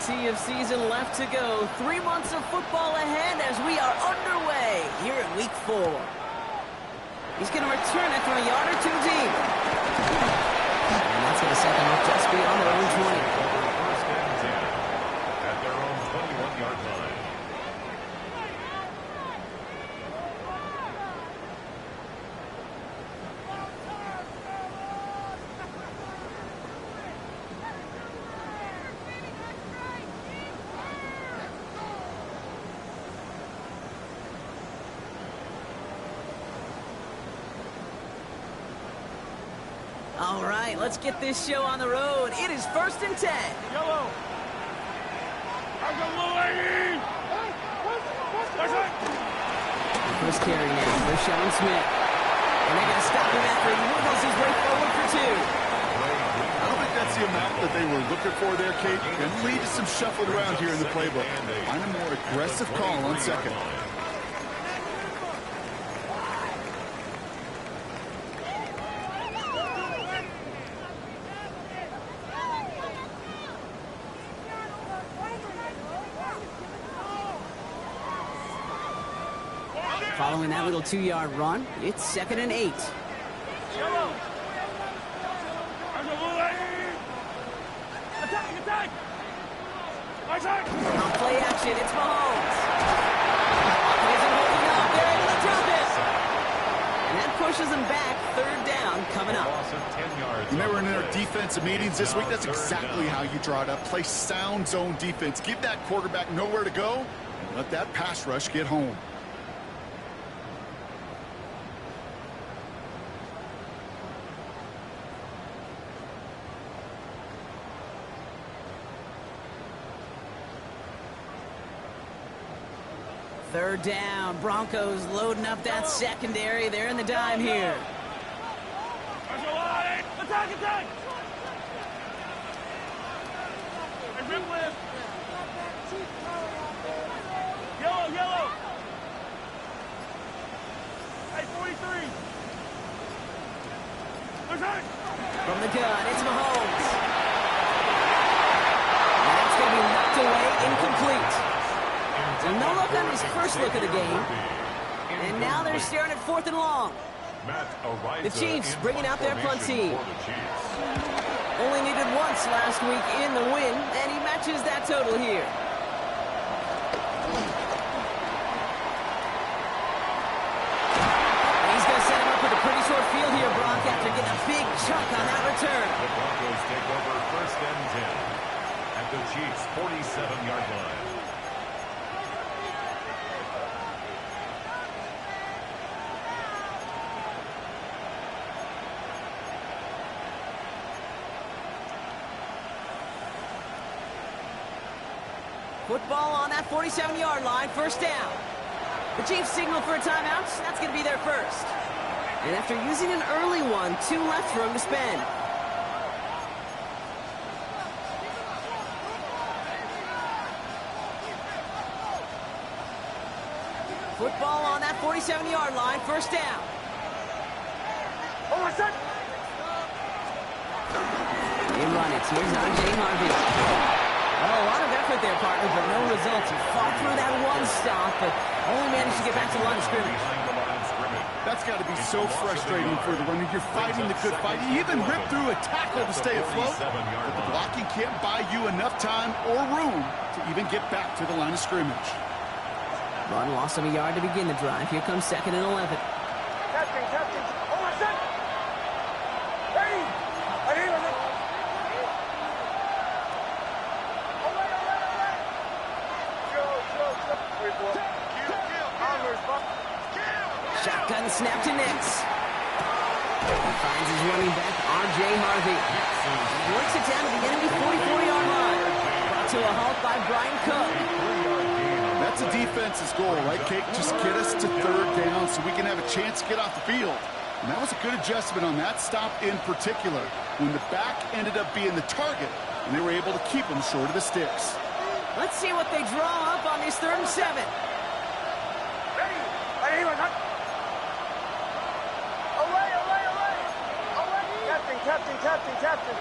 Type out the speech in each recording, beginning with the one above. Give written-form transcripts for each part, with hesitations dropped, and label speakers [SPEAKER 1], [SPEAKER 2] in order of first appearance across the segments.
[SPEAKER 1] plenty of season left to go. 3 months of football ahead as we are underway here in Week 4. He's going to return it from a yard or two deep. And that's going to set them up just beyond their own 20.
[SPEAKER 2] First and 10 at their own 21-yard line.
[SPEAKER 1] All right, let's get this show on the road. It is 1st and 10.
[SPEAKER 3] Yellow.
[SPEAKER 1] The first carry now for Sean Smith. And they're going to stop him after he wiggles his way forward for 2.
[SPEAKER 4] I don't think that's the amount that they were looking for there, Kate. And lead to some shuffling around here in the playbook. Find a more aggressive call on second.
[SPEAKER 1] Following that little 2-yard run, it's 2nd and 8.
[SPEAKER 3] Yellow. Attack.
[SPEAKER 1] On play action, it's Mahomes. Isn't holding up. They're able to drop it. And that pushes them back. 3rd down coming up.
[SPEAKER 2] Loss of 10 yards.
[SPEAKER 4] When they were in their defensive meetings this week, that's exactly how you draw it up. Play sound zone defense. Give that quarterback nowhere to go, and let that pass rush get home.
[SPEAKER 1] Third down. Broncos loading up that secondary. They're in the dime here.
[SPEAKER 3] Attack. Hey, rip lift. Yellow. Hey, 43. Attack.
[SPEAKER 1] From the gun, it's Mahomes. And that's going to be knocked away, incomplete. So no look on his first look of the game. And now they're staring at 4th and long. The Chiefs bringing out their punt team. Only needed once last week in the win, and he matches that total here. And he's going to set him up with a pretty short field here, Brock, after getting a big chunk on that return.
[SPEAKER 2] The Broncos take over 1st and 10 at the Chiefs' 47-yard line.
[SPEAKER 1] Football on that 47-yard line, 1st down. The Chiefs signal for a timeout. That's going to be their first. And after using an early one, 2 left for him to spend. Football on that 47-yard line, 1st down. They run it. Here's R.J. Harvey. Well, a lot of effort there, partner, but no results. He fought through that one stop, but only managed to get back to the line of scrimmage.
[SPEAKER 4] That's got to be so frustrating for the runner. You're fighting the good fight. You even rip through a tackle to stay afloat, but the blocking can't buy you enough time or room to even get back to the line of scrimmage.
[SPEAKER 1] Run loss of a yard to begin the drive. Here comes 2nd and 11.
[SPEAKER 3] Captain.
[SPEAKER 1] Shotgun snap to Nix. He finds his running back, R.J. Harvey. He works it down to the enemy 44-yard line. Brought to a halt by Brian Cook.
[SPEAKER 4] That's a defense's goal, right, Kate? Just get us to 3rd down so we can have a chance to get off the field. And that was a good adjustment on that stop in particular, when the back ended up being the target, and they were able to keep him short of the sticks.
[SPEAKER 1] Let's see what they draw up on this 3rd and 7.
[SPEAKER 3] Captain.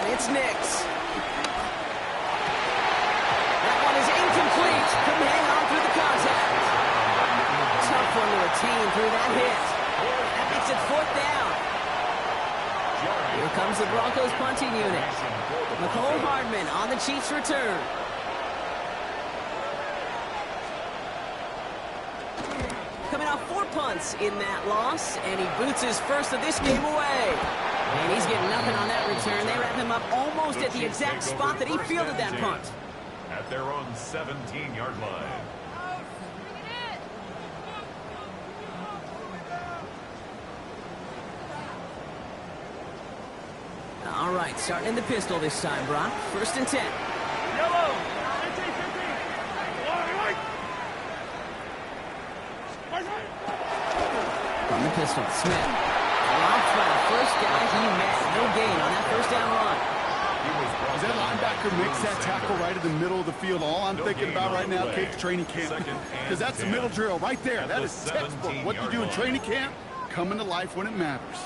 [SPEAKER 1] one. It's Nix. That one is incomplete. Couldn't hang on through the contact. Tough one to retain through that hit. That makes it 4th down. Here comes the Broncos punting unit. Mecole Hardman on the Chiefs' return. Coming off 4 punts in that loss, and he boots his first of this game away. And he's getting nothing on that return. They wrap him up almost at the exact spot that he fielded that punt.
[SPEAKER 2] At their own 17-yard line.
[SPEAKER 1] All right, starting in the pistol this time, Brock. 1st and 10.
[SPEAKER 3] Yellow. 15, 15. Right.
[SPEAKER 1] From the pistol, Smith. Blocked by the first guy he met. No gain on that 1st down run.
[SPEAKER 4] As that linebacker makes that tackle right in the middle of the field, all I'm thinking about right now, Cake's training camp. Because that's the middle drill right there. That is textbook. What you do in training camp, coming to life when it matters.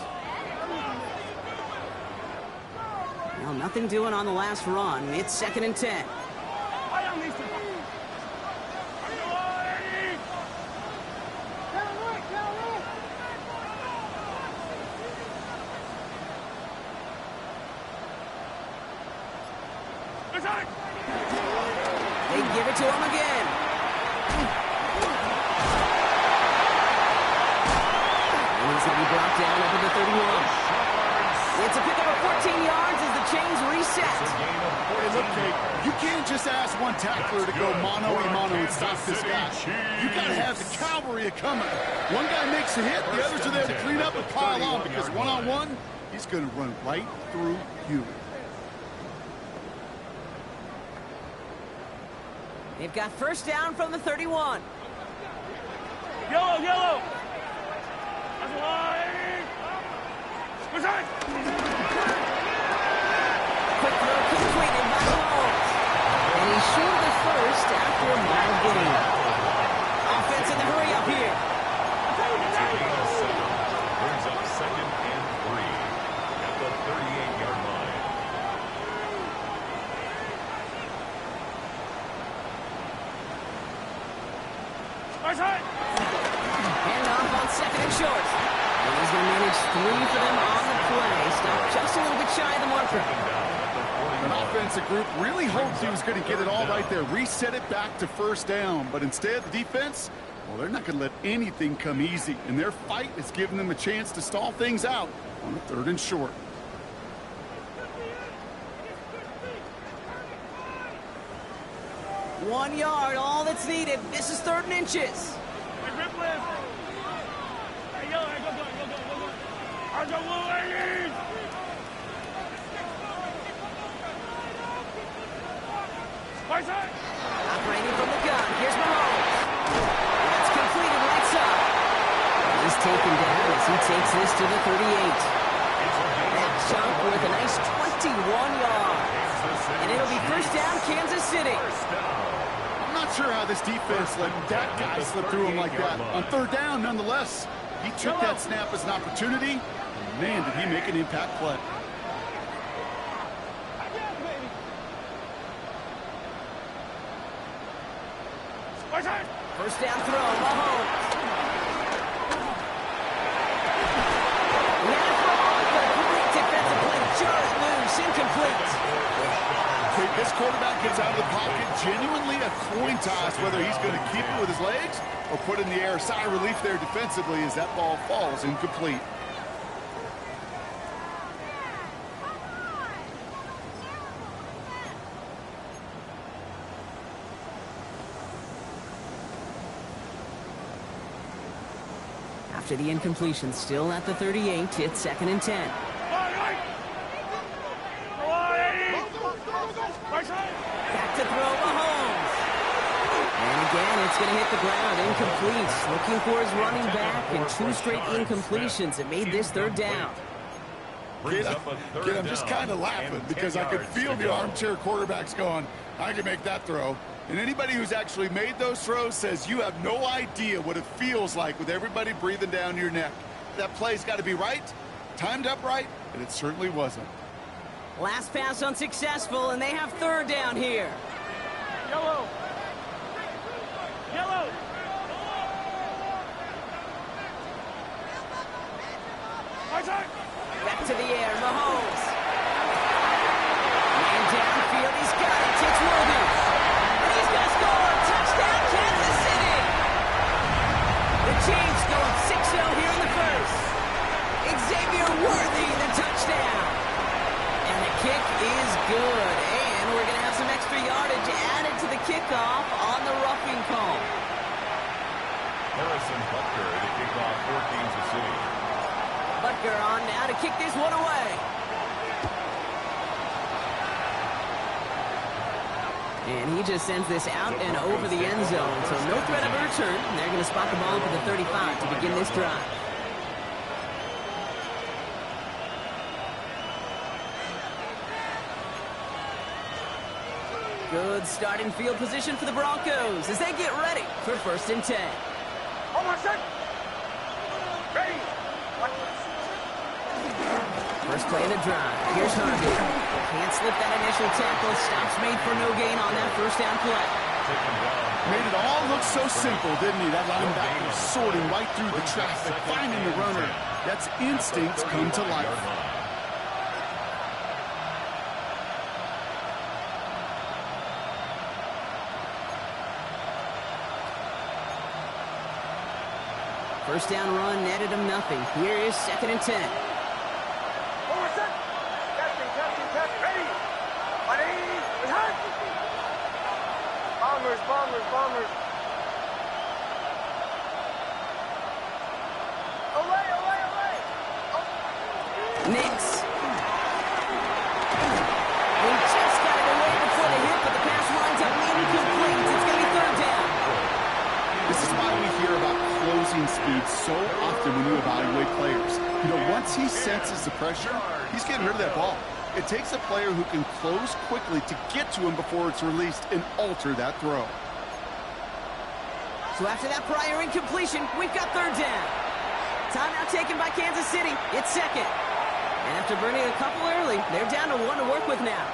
[SPEAKER 1] Well, nothing doing on the last run. It's 2nd and 10. They give it to him again. And he's going to be brought down up to the 31. It's a pickup of 14 yards as the chains reset.
[SPEAKER 4] Hey, look, Cake, you can't just ask one tackler to go mano-a-mano and stop this guy. You got to have the cavalry coming. One guy makes a hit, the others are there to clean up and pile on, because one-on-one, he's going to run right through you.
[SPEAKER 1] They've got 1st down from the 31.
[SPEAKER 3] Yellow, yellow. That's wide.
[SPEAKER 1] Quick throw completed by Mahomes. And he's short of the 1st after a mild gain. Offense in the hurry up here.
[SPEAKER 2] Brings up 2nd and 3 at the 38-yard line.
[SPEAKER 1] Hand off on 2nd and short. And he's going to manage 3 for them on the play. Stopped just a little bit shy of the marker.
[SPEAKER 4] An offensive group really hoped he was going to get it all right there, reset it back to 1st down. But instead, the defense, well, they're not going to let anything come easy. And their fight is giving them a chance to stall things out on a 3rd and short.
[SPEAKER 1] One yard, all that's needed. This is 3rd and inches. Operating from the gun. Here's Mahomes. That's completed right side. He's taken down as he takes this to the 38. That chunk with a nice 21 yards. And it'll be 1st down, Kansas City.
[SPEAKER 4] I'm not sure how this defense let that guy slip through him like that. On 3rd down, nonetheless, he took that snap as an opportunity. Man, did he make an impact play.
[SPEAKER 1] First down throw, Mahomes. Great defensive play. Just loose, incomplete.
[SPEAKER 4] Okay, this quarterback gets out of the pocket, genuinely a coin toss whether he's going to keep it with his legs or put in the air. Sigh of relief there defensively as that ball falls incomplete.
[SPEAKER 1] After the incompletion, still at the 38, it's 2nd and 10. Back to throw, Mahomes. And again, it's going to hit the ground, incomplete. Looking for his running back, and 2 straight incompletions. It made this 3rd down.
[SPEAKER 4] I'm just kind of laughing because I could feel the armchair quarterbacks going, I can make that throw. And anybody who's actually made those throws says you have no idea what it feels like with everybody breathing down your neck. That play's got to be right, timed up right, and it certainly wasn't.
[SPEAKER 1] Last pass unsuccessful, and they have third down here.
[SPEAKER 3] Yellow. Yellow.
[SPEAKER 1] Back to the air, Mahomes. Man downfield, he's got it. It's Worthy. And he's going to score. Touchdown, Kansas City. The Chiefs go up 6-0 here in the first. Xavier Worthy, the touchdown. And the kick is good. And we're going to have some extra yardage added to the kickoff on the roughing call.
[SPEAKER 2] Harrison Butker to kick off for Kansas City.
[SPEAKER 1] Butker on now to kick this one away. And he just sends this out and over the end zone, so no threat of a return. They're going to spot the ball for the 35 to begin this drive. Good starting field position for the Broncos as they get ready for 1st and 10.
[SPEAKER 3] Almost set. Ready.
[SPEAKER 1] First play of the drive. Here's Harvey. Can't slip that initial tackle. Stops made for no gain on that first down play.
[SPEAKER 4] Made it all look so simple, didn't he? That linebacker sorting right through the traffic, finding the runner. That's instincts come to life.
[SPEAKER 1] First down run netted him nothing. Here is 2nd and 10.
[SPEAKER 3] Almost set. Testing. Ready. Ready. Attack. Bombers. Away.
[SPEAKER 1] Nix. He just got it away before the hit, but the pass winds up incomplete. It's going to be 3rd down.
[SPEAKER 4] This is why we hear about closing speed so often when you evaluate players. You know, once he senses the pressure, he's getting rid of that ball. It takes a player who can close quickly to get to him before it's released and alter that throw.
[SPEAKER 1] So after that prior incompletion, we've got 3rd down. Timeout taken by Kansas City. It's 2nd. And after burning a couple early, they're down to 1 to work with now.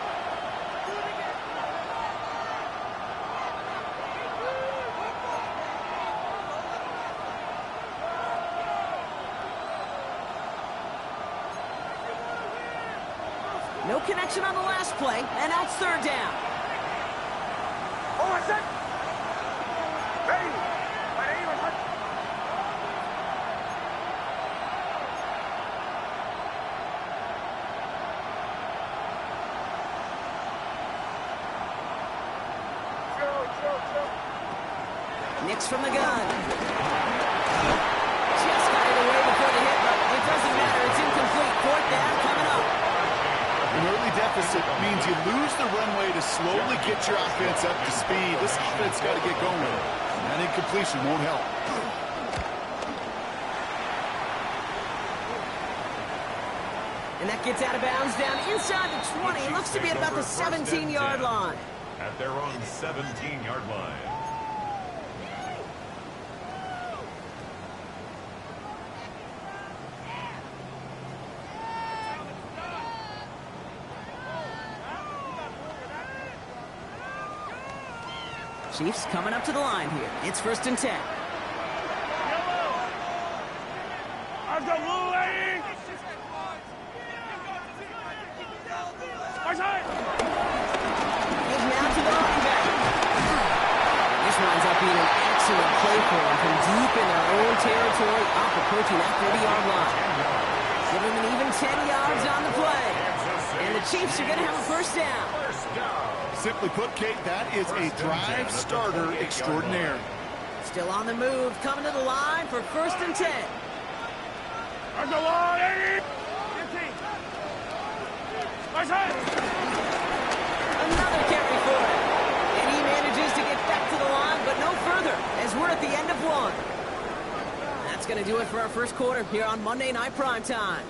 [SPEAKER 1] No connection on the last play, and now it's 3rd down.
[SPEAKER 3] Almost set. Ready.
[SPEAKER 1] Nix from the gun. Just got it away before the hit, but it doesn't matter. It's incomplete. 4th down coming up.
[SPEAKER 4] An early deficit means you lose the runway to slowly get your offense up to speed. This offense got to get going. And that incompletion won't help.
[SPEAKER 1] And that gets out of bounds down inside the 20. It looks to be at about the 17-yard line.
[SPEAKER 2] At their own 17-yard line.
[SPEAKER 1] Chiefs coming up to the line here. It's 1st and 10.
[SPEAKER 3] Yellow. I've got blue lane. Outside.
[SPEAKER 1] Gives now to the running back. This winds up being an excellent play for them from deep in their own territory, up approaching that 30-yard line. Give them an even 10 yards on the play. And the Chiefs are going to have a 1st down.
[SPEAKER 4] Simply put, Kate, that is a drive starter extraordinaire.
[SPEAKER 1] Still on the move, coming to the line for 1st and 10.
[SPEAKER 3] I've got line. 15. Outside.
[SPEAKER 1] Another carry for him. And he manages to get back to the line, but no further, as we're at the end of 1. That's going to do it for our first quarter here on Monday Night Primetime.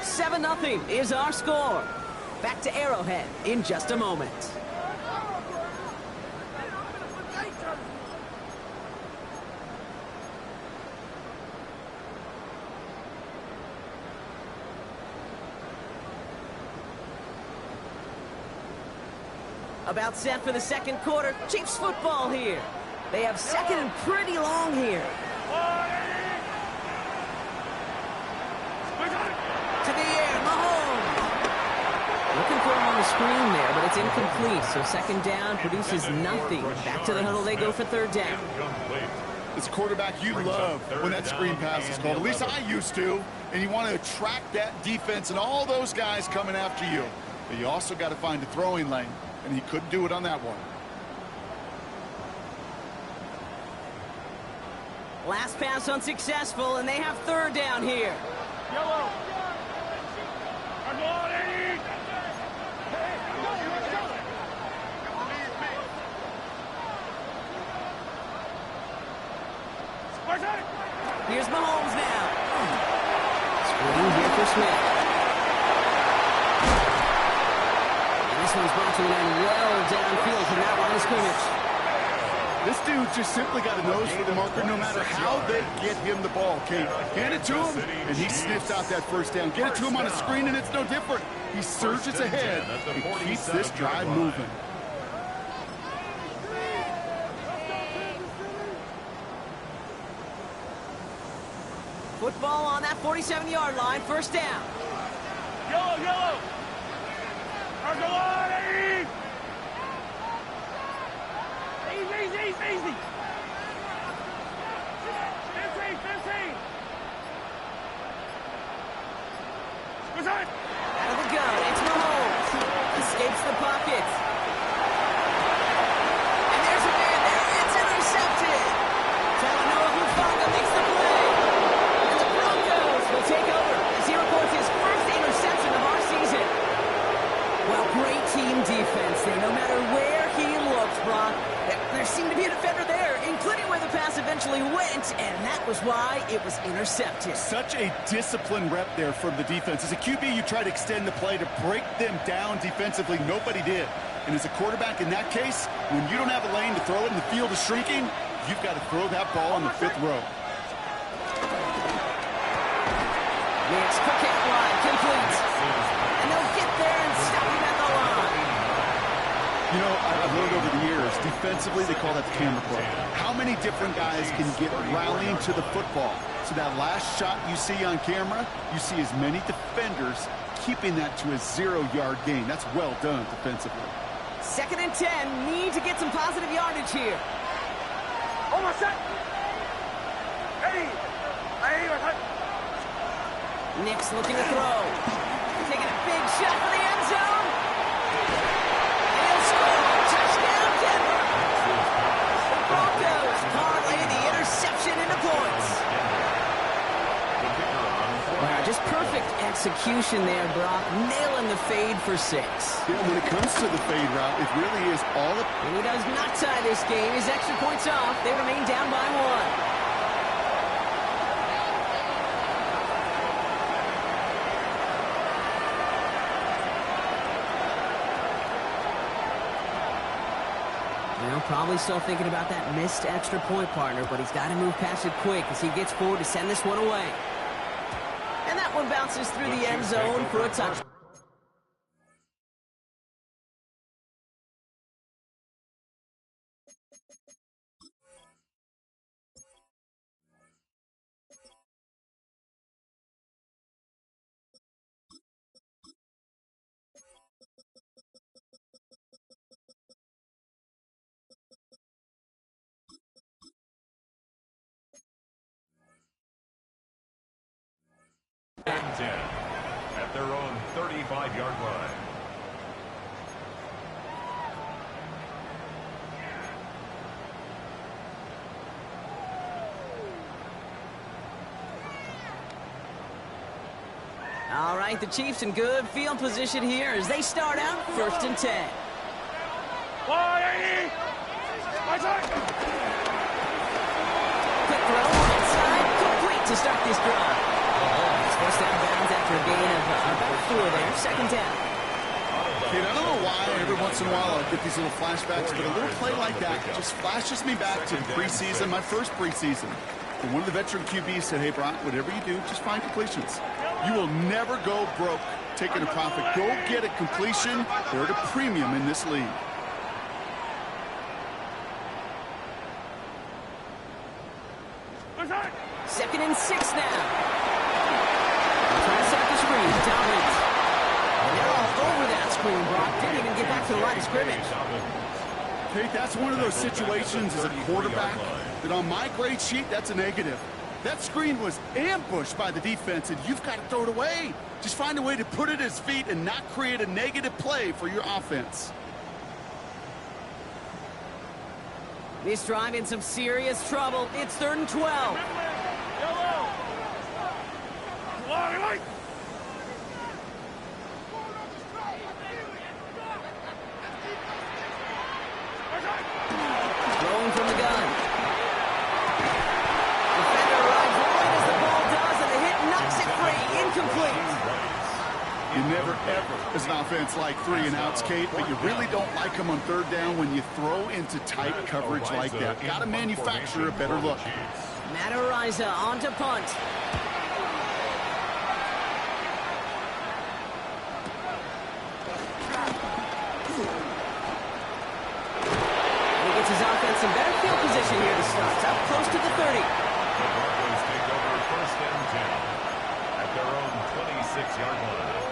[SPEAKER 1] 7-0 is our score. Back to Arrowhead in just a moment. About set for the second quarter. Chiefs football here. They have second and pretty long here. To the air, Mahomes. Looking for him on the screen there, but it's incomplete. So second down produces nothing. Back to the huddle they go for third down.
[SPEAKER 4] As a quarterback, you love when that screen pass is called. At least I used to. And you want to attract that defense and all those guys coming after you. But you also got to find a throwing lane. And he couldn't do it on that one.
[SPEAKER 1] Last pass unsuccessful, and they have third down here.
[SPEAKER 3] Yellow.
[SPEAKER 1] Here's Mahomes now. Splitting here for Smith. And this one's brought to an end well downfield from that line of scrimmage.
[SPEAKER 4] This dude's just simply got a nose for the marker no matter how they get him the ball, Kate. Hand it to him, and he sniffs out that first down. Get it to him on a screen, and it's no different. He surges ahead and keeps this drive moving.
[SPEAKER 1] Football on that 47-yard line, first down.
[SPEAKER 3] Yellow, yellow. Easy. 15.
[SPEAKER 1] Out of the gun, it's Mahomes. Escapes the pocket. And there's a man there. It's intercepted. Talanoa Hufanga makes the play. And the Broncos will take over as he records his first interception of our season. Well, great team defense there. No matter where he looked, Brock, there seemed to be a defender there, including where the pass eventually went, and that was why it was intercepted.
[SPEAKER 4] Such a disciplined rep there from the defense. As a QB, you try to extend the play to break them down defensively. Nobody did. And as a quarterback in that case, when you don't have a lane to throw it and the field is shrinking, you've got to throw that ball on the fifth row.
[SPEAKER 1] It's Paquette line complete. And they'll get there and stop him at the line.
[SPEAKER 4] You know, I've learned over the years, defensively, they call that the camera play. How many different guys can get rallying to the football? So that last shot you see on camera, you see as many defenders keeping that to a 0-yard gain. That's well done defensively.
[SPEAKER 1] 2nd and 10. Need to get some positive yardage here.
[SPEAKER 3] Almost set. Hey.
[SPEAKER 1] Nick's looking to throw. Taking a big shot for the end zone. And he'll score. Touchdown, Denver. The Broncos parlay the interception into points. Wow, just perfect execution there, Brock. Nailing the fade for 6.
[SPEAKER 4] Yeah, when it comes to the fade route, it really is all up.
[SPEAKER 1] And he does not tie this game. His extra points off. They remain down by 1. Probably still thinking about that missed extra point, partner, but he's got to move past it quick as he gets forward to send this one away. And that one bounces through the end zone for a touchdown.
[SPEAKER 2] And 10 at their own 35-yard line.
[SPEAKER 1] All right, the Chiefs in good field position here as they start out 1st and 10. Quick throw inside, complete to start this drive. It's first out of bounds after a gain of about 4 there, 2nd down.
[SPEAKER 4] Kid, I don't know why every once in a while I get these little flashbacks, but a little play like that just flashes me back to the preseason, my first preseason. And one of the veteran QBs said, hey, Brock, whatever you do, just find completions. You will never go broke taking a profit. Go get a completion. They're at a premium in this league.
[SPEAKER 1] clean, Brock. Didn't even get back to the line of scrimmage.
[SPEAKER 4] Okay, that's one of those situations as a quarterback that on my grade sheet, that's a negative. That screen was ambushed by the defense, and you've got to throw it away. Just find a way to put it at his feet and not create a negative play for your offense.
[SPEAKER 1] This drive in some serious trouble. It's 3rd and 12.
[SPEAKER 3] Yellow. Wide.
[SPEAKER 1] Throwing from the gun. Defender arrives right as the ball does, and the hit knocks it free. Incomplete.
[SPEAKER 4] You never, ever, as an offense, like 3-and-outs, Kate, but you really don't like them on 3rd down when you throw into tight coverage like that. Got to manufacture a better look.
[SPEAKER 1] Matt Araiza on to punt. He gets his offense in better field position here to start. Up close to the 30.
[SPEAKER 2] The Broncos take over 1st and 10 at their own 26-yard line.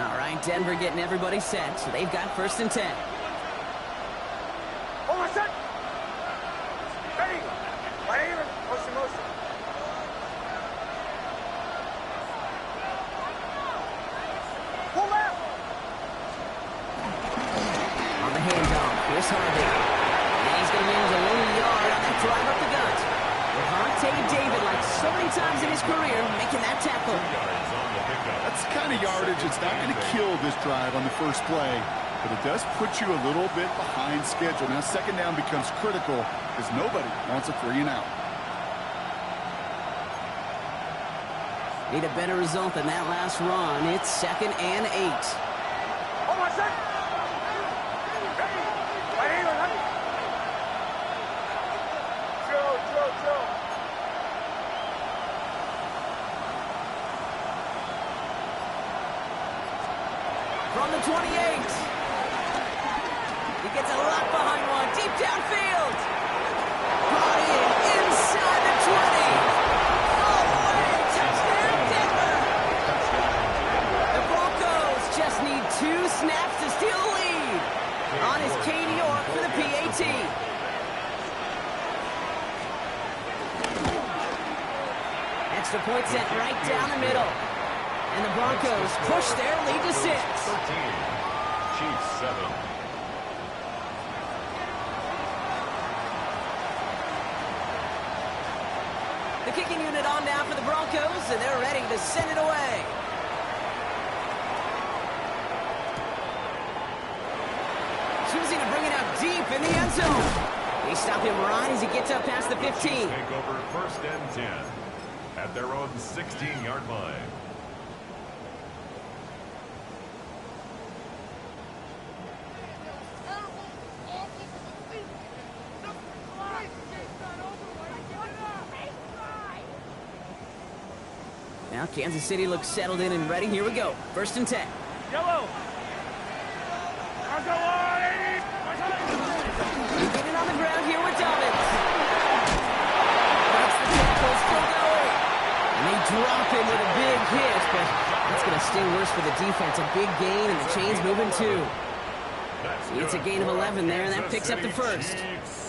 [SPEAKER 1] All right, Denver getting everybody set, so they've got 1st and 10.
[SPEAKER 3] Hold on, set. Ready. Right here. Motion, motion. Pull left.
[SPEAKER 1] On the handoff, Chris Harvey. And he's going to manage a long yard on that drive up the gut. Levante David, like so many times in his career, making that tackle.
[SPEAKER 4] That's the kind of yardage it's not going to kill this drive on the first play, but it does put you a little bit behind schedule. Now 2nd down becomes critical because nobody wants a 3-and-out.
[SPEAKER 1] Need a better result than that last run. It's 2nd and 8.
[SPEAKER 3] Hold on, set. Ready. Right here, right. Joe.
[SPEAKER 1] From the 28. He gets a lot behind one. Deep downfield. Brought in inside the 20. All the way. Touchdown, Denver. The Broncos just need 2 snaps to steal the lead. On is Cade York for the PAT. Extra point set right down the middle. And the Broncos push their lead to 6.
[SPEAKER 2] 13. Chiefs 7.
[SPEAKER 1] The kicking unit on now for the Broncos, and they're ready to send it away. Choosing to bring it out deep in the end zone. They stop him right as he gets up past the 15.
[SPEAKER 2] Take over 1st and 10 at their own 16-yard line.
[SPEAKER 1] Now Kansas City looks settled in and ready. Here we go. 1st and 10.
[SPEAKER 3] Yellow. Go wide.
[SPEAKER 1] Getting on the ground here with Dobbins. That's the tackle, still going. And they drop him with a big hit, but that's going to sting worse for the defense. A big gain, and the chain's moving too. It's a gain of 11 there, and that picks up the 1st.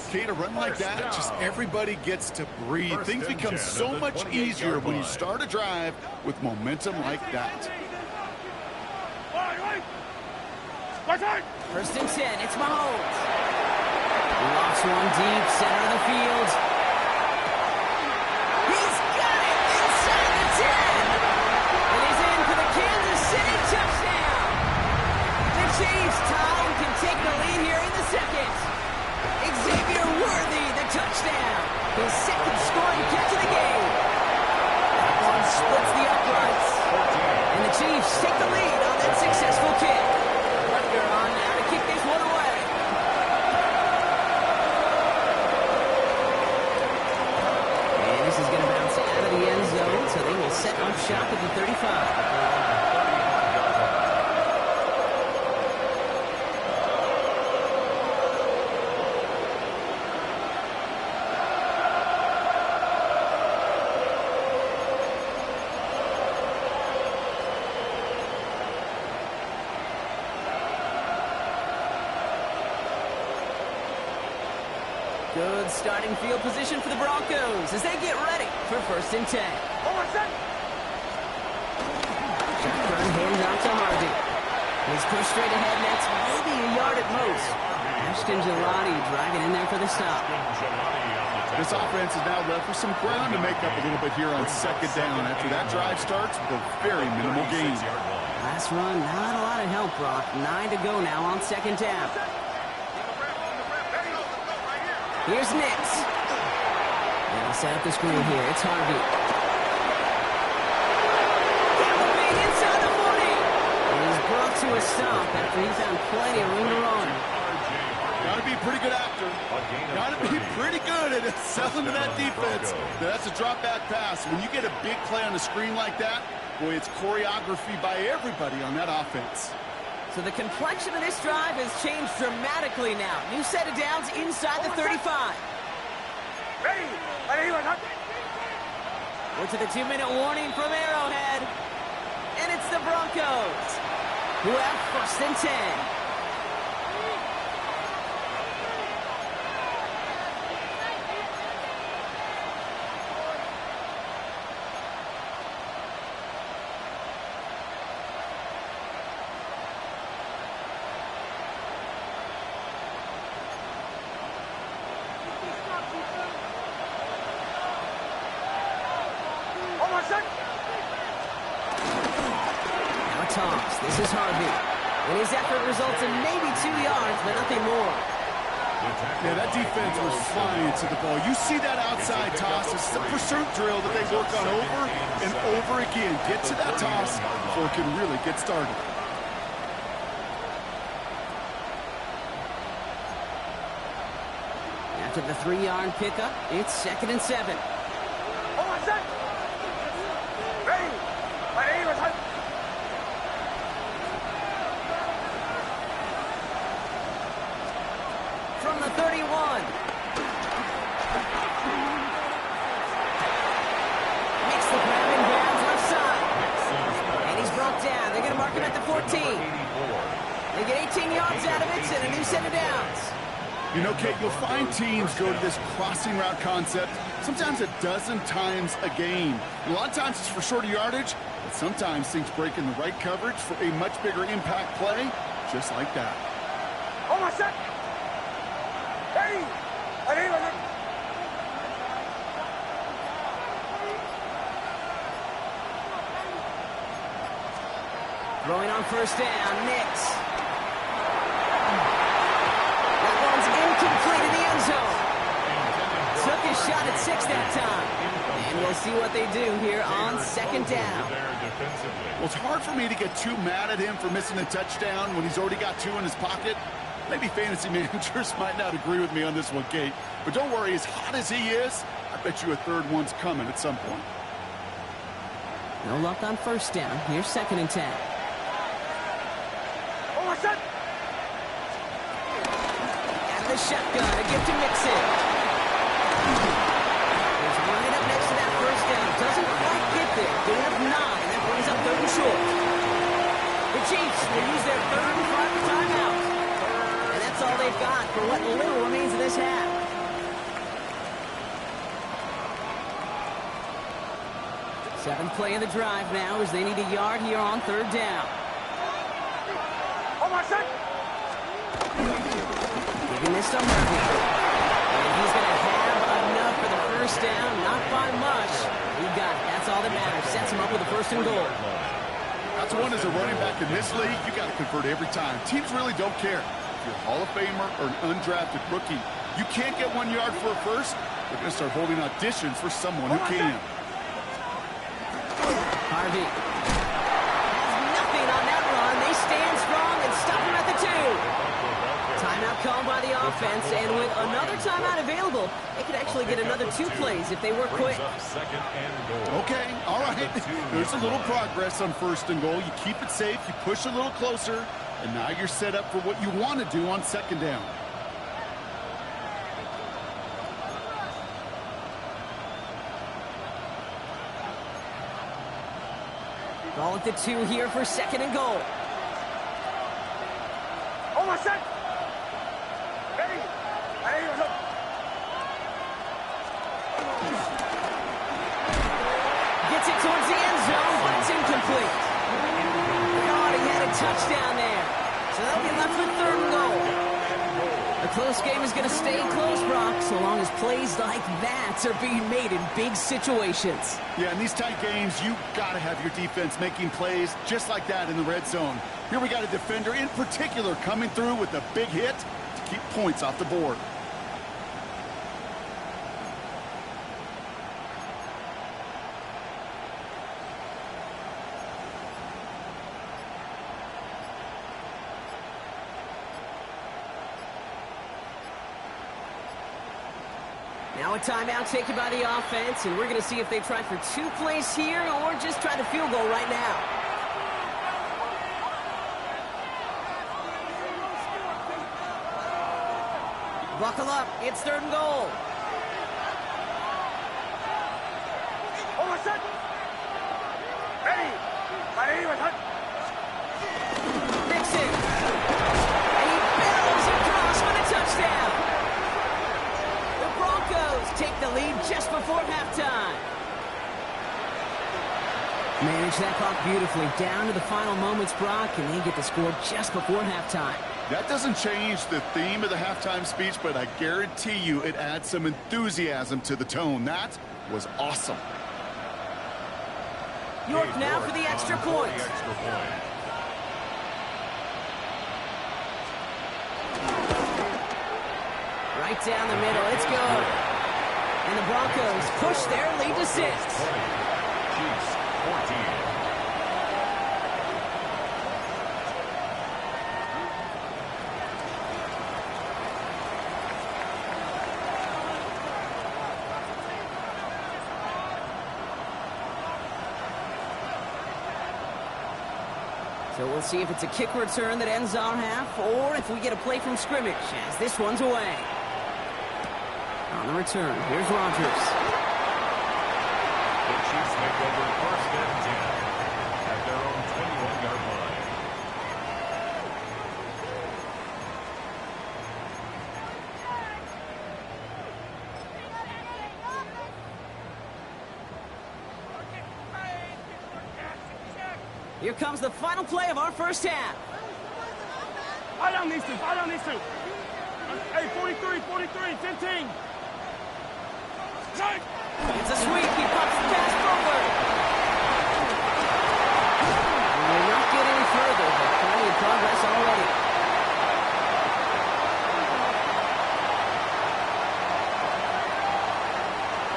[SPEAKER 4] Okay, a run like that, just everybody gets to breathe. Things become so much easier when you start a drive with momentum like that.
[SPEAKER 1] 1st and 10, it's Mahomes. He lofts one deep, center of the field. He's got it inside the 10. And he's in for the Kansas City touchdown. The Chiefs tie and can take the lead here in the 2nd. Xavier Worthy, the touchdown. His 2nd scoring catch of the game. That one splits the uprights. And the Chiefs take the lead on that successful kick. Rutger on now to kick this one away. And this is going to bounce out of the end zone, so they will set up shop at the 35. Good starting field position for the Broncos as they get ready for 1st and 10. Shotgun hands out to Harvey. He's pushed straight ahead, and that's maybe a yard at most. Ashton Gillotte driving in there for the stop.
[SPEAKER 4] This offense is now left with some ground to make up a little bit here on 2nd down. After that drive starts with a very minimal gain.
[SPEAKER 1] Last run, not a lot of help, Brock. 9 to go now on 2nd down. Here's Nix. They'll set up the screen here. It's Harvey. Galloping inside the 40. He's brought to a stop after he found plenty of room to run.
[SPEAKER 4] Got to be pretty good after. Got to be pretty good at selling to that defense. That's a drop back pass. When you get a big play on the screen like that, boy, it's choreography by everybody on that offense.
[SPEAKER 1] So the complexion of this drive has changed dramatically now. New set of downs inside the 35. We're to the 2-minute warning from Arrowhead. And it's the Broncos who have 1st and 10. Now toss. This is Harvey. And his effort results in maybe 2 yards, but nothing more.
[SPEAKER 4] Yeah, that defense was flying to the ball. You see that outside toss. It's the pursuit drill that they work on over and over again. Get to that toss before it can really get started.
[SPEAKER 1] After the 3-yard pickup, it's 2nd and 7. From the 31. Makes the grab and grabs left side. And he's brought down. They're going to mark him at the 14. They get 18 yards out of it and a new set of downs.
[SPEAKER 4] You know, Kate, you'll find teams go to this crossing route concept sometimes a dozen times a game. And a lot of times it's for shorter yardage, but sometimes things break in the right coverage for a much bigger impact play, just like that.
[SPEAKER 1] Throwing on 1st down, Nix. That one's incomplete in the end zone. Took his shot at 6 that time. And we'll see what they do here on 2nd down.
[SPEAKER 4] Well, it's hard for me to get too mad at him for missing a touchdown when he's already got 2 in his pocket. Maybe fantasy managers might not agree with me on this one, Kate. But don't worry, as hot as he is, I bet you a 3rd one's coming at some point.
[SPEAKER 1] No luck on 1st down. Here's 2nd and 10. And the shotgun, a gift to Mixon. He's right up next to that 1st down. Doesn't quite get there. Doing up 9. That brings up 3rd and short. The Chiefs will use their 3rd and 5 timeout. And that's all they've got for what little remains of this half. Seventh play of the drive now as they need a yard here on 3rd down. Giving this to Murphy. And he's going to have enough for the 1st down. Not by much. He got it. That's all that matters. Sets him up with a 1st and goal.
[SPEAKER 4] That's one as a running back in this league, you got to convert every time. Teams really don't care. If you're a Hall of Famer or an undrafted rookie, you can't get 1 yard for a first. They're going to start holding auditions for someone who can.
[SPEAKER 1] Harvey has nothing on that run. They stand strong and stop him at the 2. Timeout called by the offense, and with another timeout available, they could actually get another 2 plays if they work quick.
[SPEAKER 4] Okay, all right. There's a little progress on 1st and goal. You keep it safe, you push a little closer, and now you're set up for what you want to do on 2nd down.
[SPEAKER 1] Ball at the 2 here for 2nd and goal. it towards the end zone, but it's incomplete. God, he had a touchdown there. So they'll be left with 3rd and goal. A close game is going to stay close, Brock, so long as plays like that are being made in big situations.
[SPEAKER 4] Yeah, in these tight games, you got to have your defense making plays just like that in the red zone. Here we got a defender in particular coming through with a big hit to keep points off the board.
[SPEAKER 1] Now a timeout taken by the offense, and we're going to see if they try for 2 plays here or just try the field goal right now. Buckle up. It's 3rd and goal.
[SPEAKER 3] Hold on, set. Ready. Ready, with hut.
[SPEAKER 1] Mixon. And he barrels across for the touchdown. The Broncos take the lead just before halftime. Manage that clock beautifully down to the final moments, Brock, and they get the score just before halftime.
[SPEAKER 4] That doesn't change the theme of the halftime speech, but I guarantee you it adds some enthusiasm to the tone. That was awesome.
[SPEAKER 1] York now for the extra point. Right down the middle. It's good. And the Broncos push their lead to 6.
[SPEAKER 2] Chiefs 14.
[SPEAKER 1] So we'll see if it's a kick return that ends our half, or if we get a play from scrimmage, as this one's away. On the return, here's Rodgers.
[SPEAKER 2] The Chiefs make over 1st and 10 at their own 21-yard line.
[SPEAKER 1] Here comes the final play of our first half.
[SPEAKER 3] Fight on these two. Fight on these two. Hey, 43, 43, 15.
[SPEAKER 1] It's a sweep. He pops the pass forward. We will not get any further, but plenty of progress already.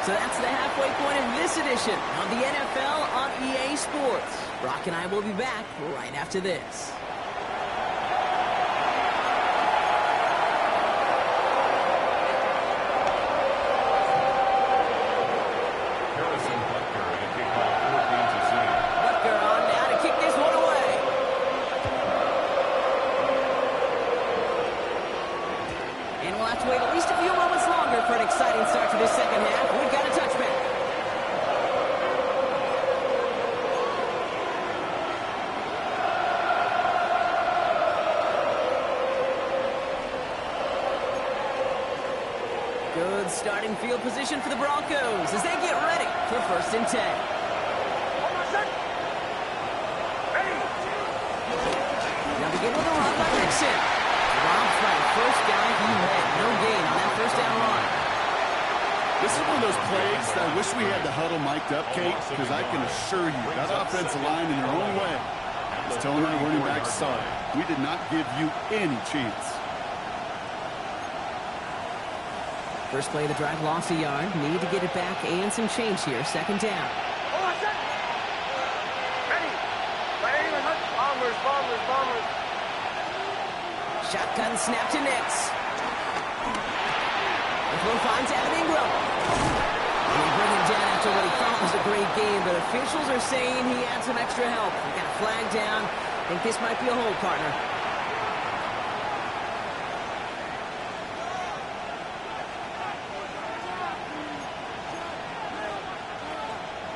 [SPEAKER 1] So that's the halfway point of this edition of the NFL on EA Sports. Brock and I will be back right after this.
[SPEAKER 2] Harrison Butker at a kickoff for Kansas City.
[SPEAKER 1] Butker on now to kick this one away. And we'll have to wait at least a few moments longer for an exciting start to this second half. We've got a touchback. Good starting field position for the Broncos as they get ready for 1st and 10.
[SPEAKER 3] Hold on, set. Ready.
[SPEAKER 1] Now begin with a run by Mixon. Rob's by the first guy he had. No gain on that 1st down run.
[SPEAKER 4] This is one of those plays that I wish we had the huddle mic'd up, Kate, because I can assure you that offensive line in their own way is telling our running back, sorry, we did not give you any chance.
[SPEAKER 1] First play of the drive lost a yard. Need to get it back and some change here. 2nd down.
[SPEAKER 3] Hold on, set. Ready. Ready, with hut. Bombers, bombers, bombers.
[SPEAKER 1] Shotgun snap to Nix. Buffalo finds Evan Ingram. And they bring him down after what he thought was a great game, but officials are saying he had some extra help. We got a flag down. Think this might be a hold, partner.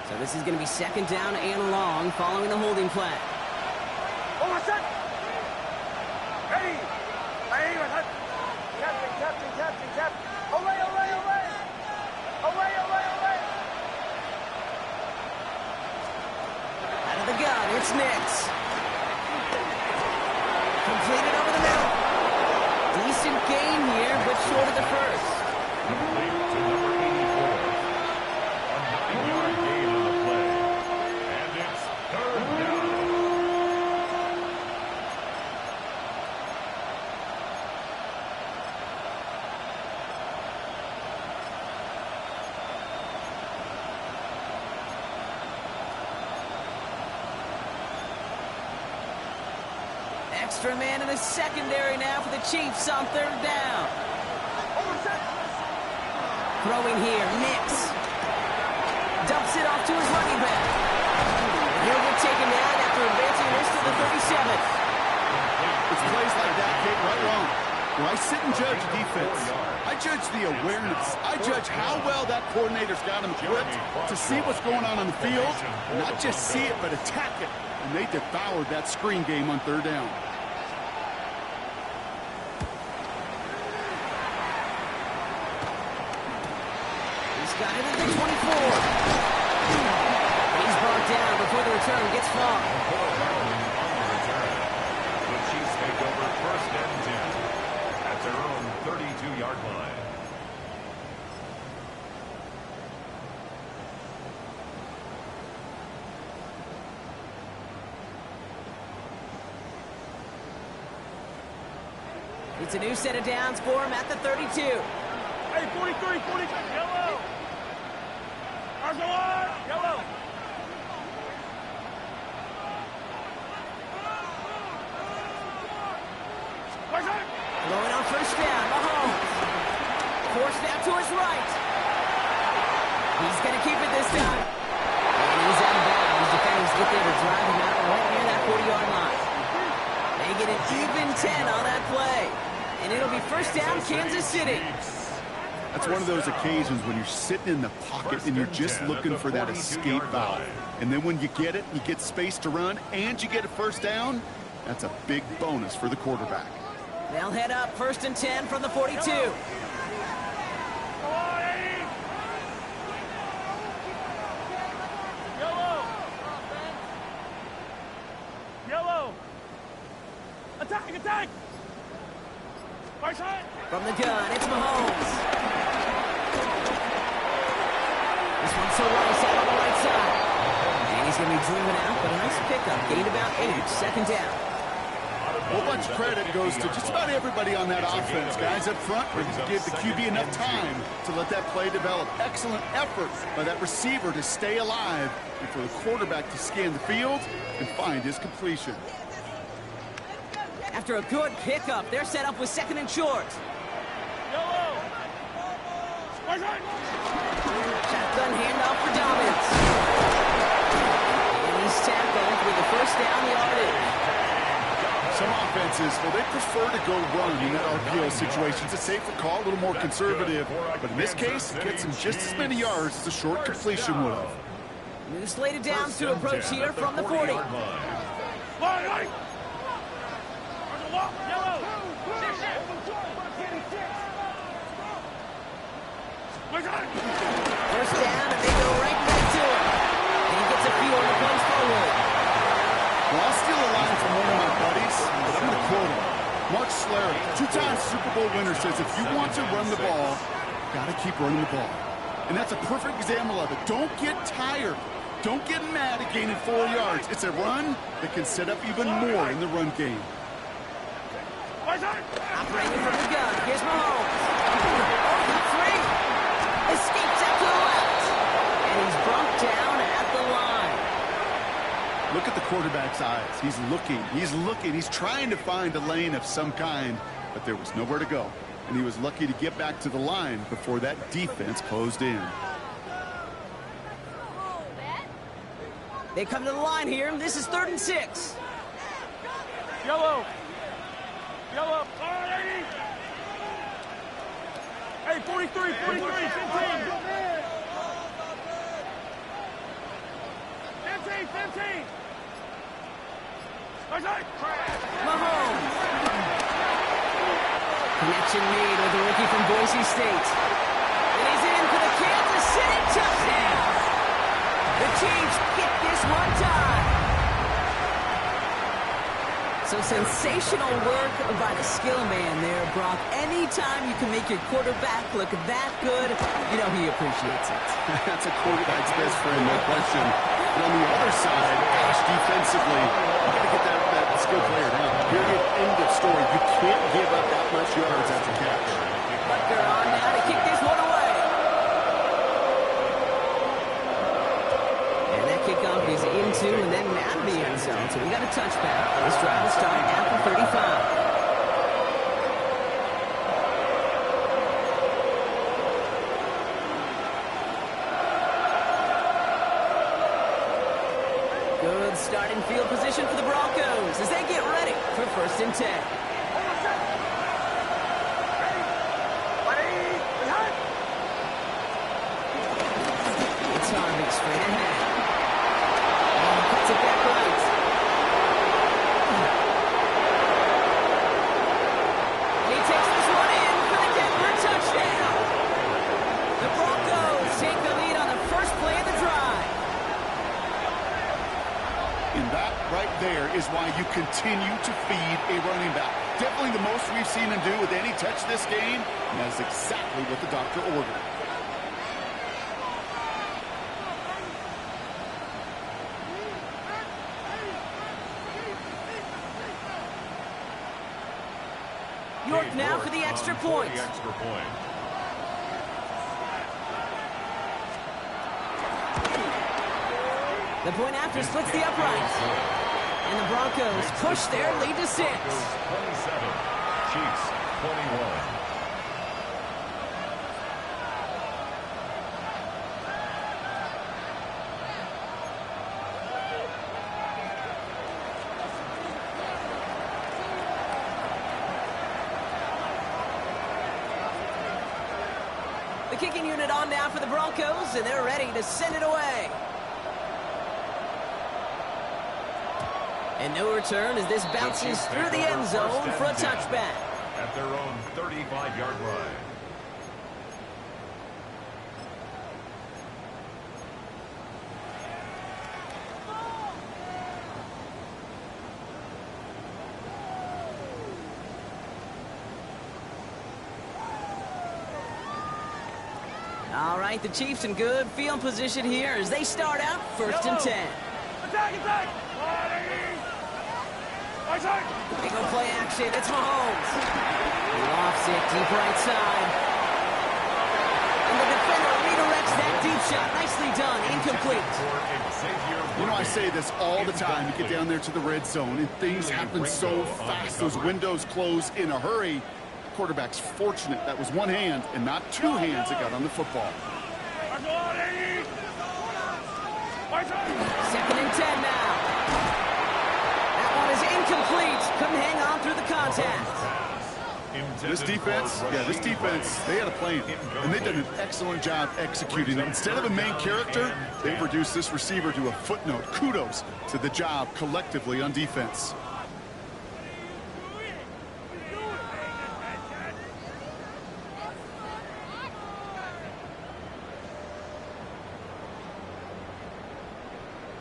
[SPEAKER 1] So this is going to be 2nd down and long following the holding flag.
[SPEAKER 3] Hold on, set. Ready. Ready, with hut. Captain, captain, captain, captain. Away, away, away. Away, away, away.
[SPEAKER 1] the gun, it's Nix. Completed over the middle. Decent gain here, but short of the first.
[SPEAKER 2] Complete to number 84. A 9-yard gain on the play. And it's third down.
[SPEAKER 1] Extra man in the secondary now for the Chiefs on third down. Throwing here, Nix. Dumps it off to his running back. He'll get taken down after advancing this to the 37th.
[SPEAKER 4] It's plays like that, Kate, right wrong. When I sit and judge defense, I judge the awareness. I judge how well that coordinator's got him equipped to see what's going on the field, and not just see it, but attack it. And they devoured that screen game on third down.
[SPEAKER 1] Got it at the 24. He's brought down before the return gets far.
[SPEAKER 2] The Chiefs take over first and 10 at their own 32-yard line.
[SPEAKER 1] It's a new set of downs for him at the 32.
[SPEAKER 3] Hey, 43, 42, yellow. Yellow.
[SPEAKER 1] Going on first down, Mahomes. Forced out to his right. He's going to keep it this time. And he's out of bounds. Defenders get there to drive him out right near that 40-yard line. They get an even 10 on that play. And it'll be first down, Kansas City.
[SPEAKER 4] That's one of those occasions when you're sitting in the pocket and you're just looking for that escape valve. And then when you get it, you get space to run, and you get a first down, that's a big bonus for the quarterback.
[SPEAKER 1] They'll head up first and 10 from the 42.
[SPEAKER 3] Yellow. Attack.
[SPEAKER 1] From the gun, it's Mahomes. This one's to Rice out on the right side. And he's going to be driven out, but a nice pickup. Gained about 8, second down.
[SPEAKER 4] Well, much credit goes to just about everybody on that offense. Guys up front, we give the QB enough time to let that play develop. Excellent effort by that receiver to stay alive and for the quarterback to scan the field and find his completion.
[SPEAKER 1] After a good pickup, they're set up with second and short. Shotgun handoff for Dobbins. And he's tackled with the first down yardage.
[SPEAKER 4] Some offenses, well, they prefer to go run in that RPO situation. It's a safer call, a little more conservative. But in this case, it gets him just as many yards as a short completion would have.
[SPEAKER 1] New slated downs to approach here from the 40. First down, and they go right back to him. And he gets a few on the punch forward.
[SPEAKER 4] Well, I'll steal a line from one of my buddies, but I'm going to quote him. Mark Schlereth, two-time Super Bowl winner, says if you want to run the ball, got to keep running the ball. And that's a perfect example of it. Don't get tired. Don't get mad at gaining 4 yards. It's a run that can set up even more in the run game.
[SPEAKER 1] Operating from the gun. Here's Mahomes. Oh, free. Escapes out to the left. And he's brought down at the line.
[SPEAKER 4] Look at the quarterback's eyes. He's looking. He's trying to find a lane of some kind, but there was nowhere to go. And he was lucky to get back to the line before that defense closed in.
[SPEAKER 1] They come to the line here. This is 3rd and 6.
[SPEAKER 3] Yellow. Hey, 43, 15. 15.
[SPEAKER 1] Mahomes. Connection made with the rookie from Boise State. And he's in for the Kansas City touchdown. The Chiefs get this one time. So sensational work by the skill man there, Brock. Anytime you can make your quarterback look that good, you know he appreciates it.
[SPEAKER 4] That's a quarterback's best friend, no question. But on the other side, gosh, defensively, you got to get that skill player down. Period. End of story. You can't give up that much yards after catch.
[SPEAKER 1] Butker on now to kick this one away. And that kickoff is into and then out of the end zone. So we got a touchback. This drive will start at the 35. Good starting field position for the Broncos as they get ready for 1st and 10. It's Harvick straight ahead. And cuts it back right. And he takes this one in for the Denver touchdown. The Broncos take the lead on the first play of the drive.
[SPEAKER 4] And that right there is why you continue to feed a running back. Definitely the most we've seen him do with any touch this game, and that's exactly what the doctor ordered.
[SPEAKER 1] York now for the extra point. The point after splits the uprights. And the Broncos push their lead to 6.
[SPEAKER 2] 27, Chiefs 21.
[SPEAKER 1] The kicking unit on now for the Broncos, and they're ready to send it away. And no return as this bounces through the end zone for a touchback.
[SPEAKER 2] At their own 35-yard line.
[SPEAKER 1] All right, the Chiefs in good field position here as they start out 1st and 10.
[SPEAKER 3] Attack!
[SPEAKER 1] They go play action. It's Mahomes. He lofts it deep right side. And the defender redirects that deep shot. Nicely done. Incomplete.
[SPEAKER 4] You know, I say this all the time. You get down there to the red zone, and things happen so fast. Those windows close in a hurry. The quarterback's fortunate that was one hand and not two hands that got on the football.
[SPEAKER 1] 2nd and 10 now. That one is incomplete. Couldn't hang on through the contact.
[SPEAKER 4] This defense, they had a plan, and they did an excellent job executing it. Instead of a main character, they reduced this receiver to a footnote. Kudos to the job collectively on defense.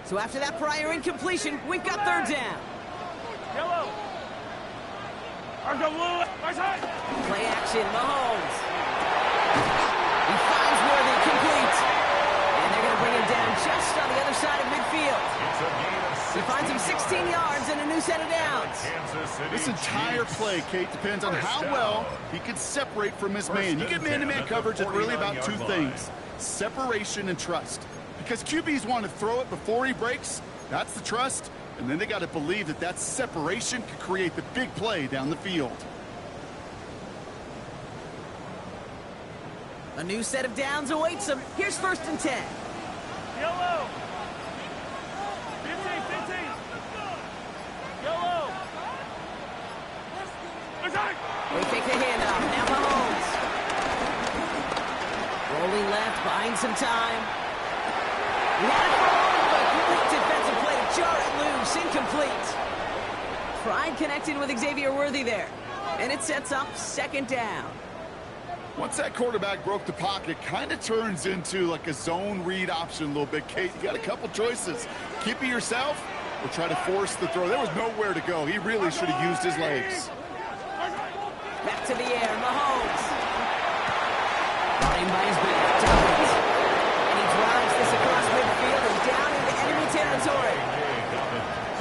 [SPEAKER 1] So after that prior incompletion, we've got 3rd down.
[SPEAKER 3] Yellow.
[SPEAKER 1] Play action, Mahomes. He finds Worthy, complete. And they're going to bring him down just on the other side of midfield. He finds him 16 yards and a new set of downs.
[SPEAKER 4] This entire play, Kate, depends on how well he can separate from his man. You get man-to-man coverage, it's really about two things: separation and trust. Because QBs want to throw it before he breaks, that's the trust. And then they got to believe that that separation could create the big play down the field.
[SPEAKER 1] A new set of downs awaits him. Here's 1st and 10.
[SPEAKER 3] Yellow. 15. Yellow.
[SPEAKER 1] They take the handoff. Now Mahomes. Rolling left, buying some time. He had it wrong, but great defensive play to jar it loose. Incomplete. Pride connected with Xavier Worthy there. And it sets up 2nd down.
[SPEAKER 4] Once that quarterback broke the pocket, kind of turns into like a zone read option a little bit. Kate, you got a couple choices. Keep it yourself or try to force the throw. There was nowhere to go. He really should have used his legs.
[SPEAKER 1] Back to the air, Mahomes. Running by his back, Dobbins. And he drives this across midfield and down into enemy territory.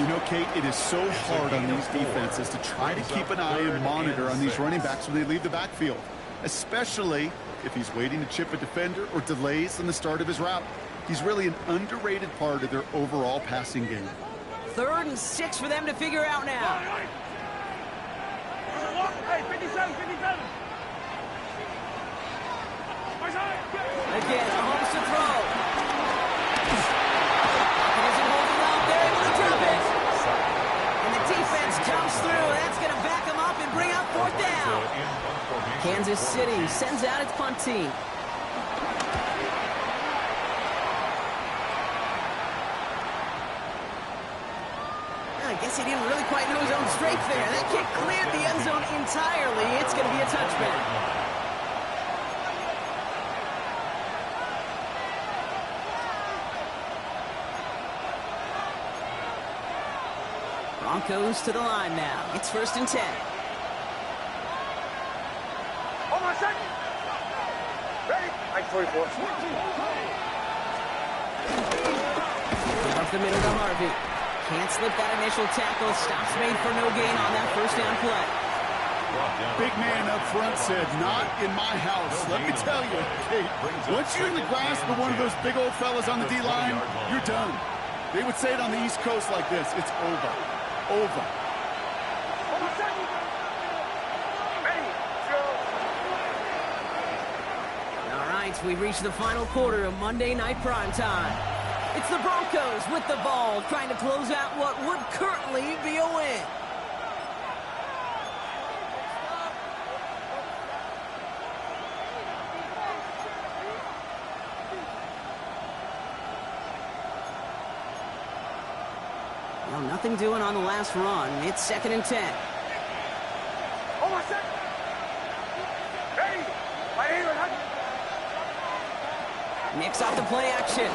[SPEAKER 4] You know, Kate, it is so hard on these defenses to try to keep an eye and monitor on these running backs when they leave the backfield, especially if he's waiting to chip a defender or delays in the start of his route. He's really an underrated part of their overall passing game.
[SPEAKER 1] 3rd and 6 for them to figure out now.
[SPEAKER 3] Hey, 57, 57.
[SPEAKER 1] Again, Mahomes to throw. He isn't holding up. They're able to drop it. And the defense comes through. That's going to back them up and bring out 4th down. Kansas City sends out its punt team. I guess he didn't really quite know his own strength there. That kick cleared the end zone entirely. It's going to be a touchback. Broncos to the line now. It's 1st and 10.
[SPEAKER 3] Hold on a second. Ready? I'm 44.
[SPEAKER 1] Give up the middle to Harvey. Can't slip that initial tackle. Stops made for no gain on that 1st down play.
[SPEAKER 4] Big man up front said, not in my house. Let me tell you, Kate, once you're in the grasp of one of those big old fellas on the D-line, you're done. They would say it on the East Coast like this. It's over. Over.
[SPEAKER 3] Hold on a second. Ready? Go.
[SPEAKER 1] All right, we reach the final quarter of Monday Night Primetime. It's the Broncos with the ball, trying to close out what would currently be a win. Well, nothing doing on the last run. It's 2nd and 10.
[SPEAKER 3] Hold on a second. Ready? My aim is
[SPEAKER 1] Nicks off the play action.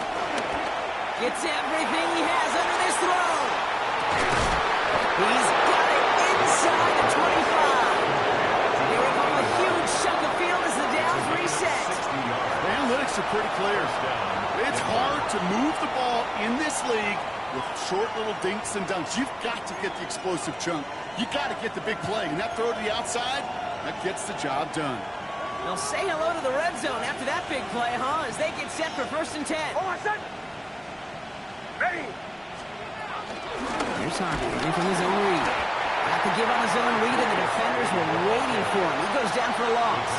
[SPEAKER 1] Gets everything he has under this throw. He's got it inside the 25. Here we go, a huge chunk of field as the downs reset.
[SPEAKER 4] The analytics are pretty clear. It's hard to move the ball in this league with short little dinks and dunks. You've got to get the explosive chunk. You got to get the big play. And that throw to the outside, that gets the job done.
[SPEAKER 1] They'll say hello to the red zone after that big play, huh? As they get set for 1st and 10.
[SPEAKER 3] Hold on a second. Ready?
[SPEAKER 1] Here's Harvey, ready from his own read. Got to give on his own read, and the defenders were waiting for him. He goes down for a loss.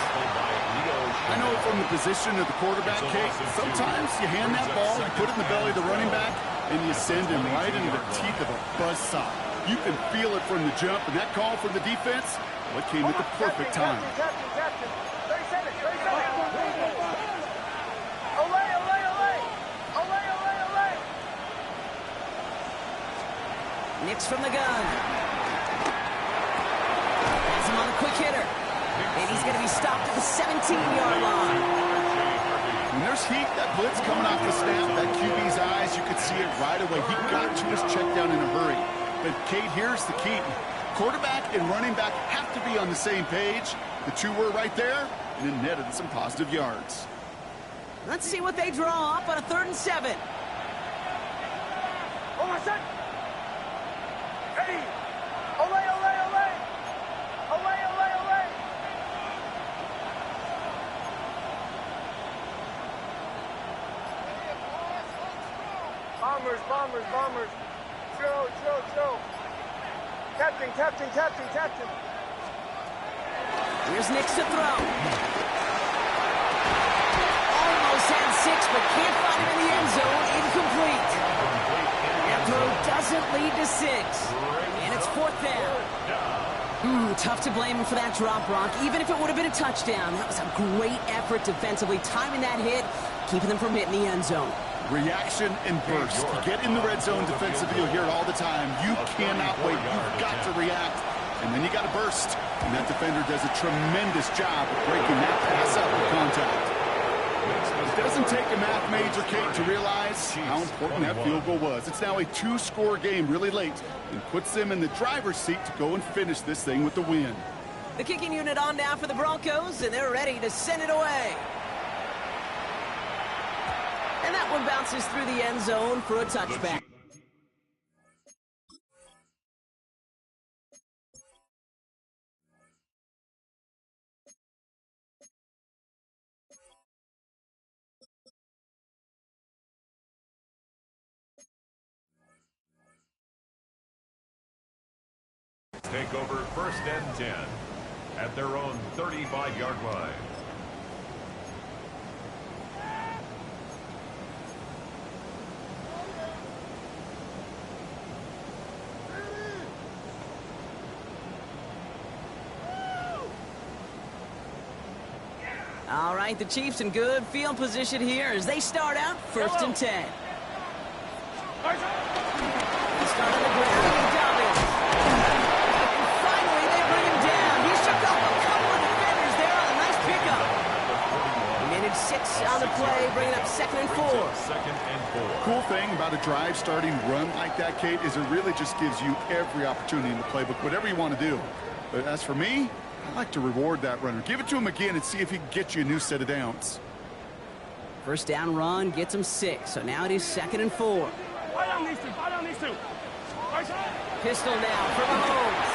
[SPEAKER 4] I know from the position of the quarterback, Kate, sometimes you hand that ball, you put it in the belly of the running back, and you send him right into the teeth of a buzzsaw. You can feel it from the jump, and that call from the defense, well, it came at the perfect time.
[SPEAKER 3] Captain. 30 seconds. Olay.
[SPEAKER 1] Nicks from the gun. Has him on the quick hitter. And he's going to be stopped at the 17-yard line.
[SPEAKER 4] When there's heat, that blitz coming off the snap, that QB's eyes, you could see it right away. He got to his check down in a hurry. But, Kate, here's the key. Quarterback and running back have to be on the same page. The two were right there, and it netted some positive yards.
[SPEAKER 1] Let's see what they draw up on a 3rd and 7.
[SPEAKER 3] Hold on a second. Ready? Olay. Bombers. Joe. Captain.
[SPEAKER 1] Here's Nicks to throw. Almost had 6, but can't find him in the end zone. Incomplete. That throw doesn't lead to 6. And it's 4th down. Tough to blame him for that drop, Brock. Even if it would have been a touchdown, that was a great effort defensively, timing that hit, keeping them from hitting the end zone.
[SPEAKER 4] Reaction and burst. You get in the red zone defensively, you'll hear it all the time. You cannot wait. You've got to react. And then you got to burst. And that defender does a tremendous job of breaking that pass up with contact. It doesn't take a math major, Kate, to realize how important that field goal was. It's now a 2-score game really late and puts them in the driver's seat to go and finish this thing with the win.
[SPEAKER 1] The kicking unit on now for the Broncos, and they're ready to send it away. And that one bounces through the end zone for a touchback.
[SPEAKER 2] Take over 1st and 10 at their own 35-yard line.
[SPEAKER 1] All right, the Chiefs in good field position here as they start out 1st and 10. They start on the ground and Dobbins. And finally, they bring him down. He shook off a couple of defenders there on a nice pickup. Minute 6 on the play, bringing up 2nd and 4.
[SPEAKER 2] 2nd and 4.
[SPEAKER 4] Cool thing about a drive starting run like that, Kate, is it really just gives you every opportunity in the playbook, whatever you want to do. But as for me, I like to reward that runner. Give it to him again and see if he can get you a new set of downs.
[SPEAKER 1] First down run gets him 6, so now it is 2nd and 4. Pistol now for Mahomes.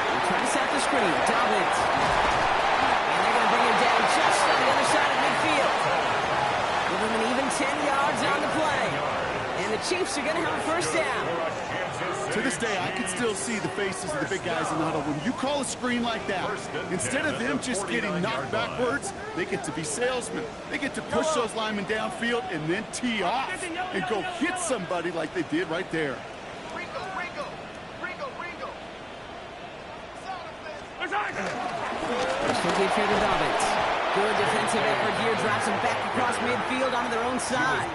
[SPEAKER 1] They're trying to set the screen. Dobbins. And they're going to bring him down just on the other side of midfield. Give him an even 10 yards on the play. And the Chiefs are going to have a first down.
[SPEAKER 4] To this day, I can still see the faces of the big guys in the huddle. When you call a screen like that, instead of them just getting knocked backwards, they get to be salesmen. They get to push those linemen downfield and then tee off and go hit somebody like they did right there.
[SPEAKER 1] First and 10 here to Dobbins. Good defensive effort here. Drops them back across midfield onto their own side.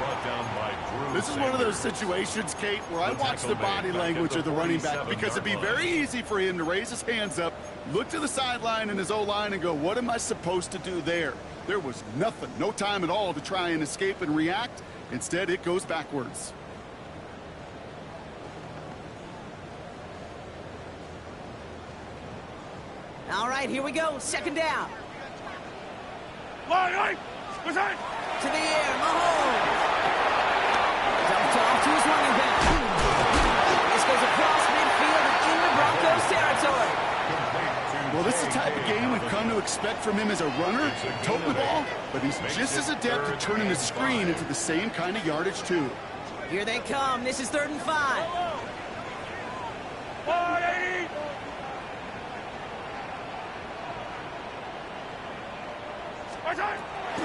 [SPEAKER 4] This is one of those situations, Kate, where I watch the body language of the running back because it'd be very easy for him to raise his hands up, look to the sideline in his O-line and go, what am I supposed to do there? There was nothing, no time at all to try and escape and react. Instead, it goes backwards.
[SPEAKER 1] All right, here we go. 2nd down. To the air, Mahomes. Dumped off to his running back. This goes across midfield and into Broncos territory.
[SPEAKER 4] Well, this is the type of game we've come to expect from him as a runner, toting the ball, but he's just as adept at turning the screen into the same kind of yardage, too.
[SPEAKER 1] Here they come. This is 3rd and 5.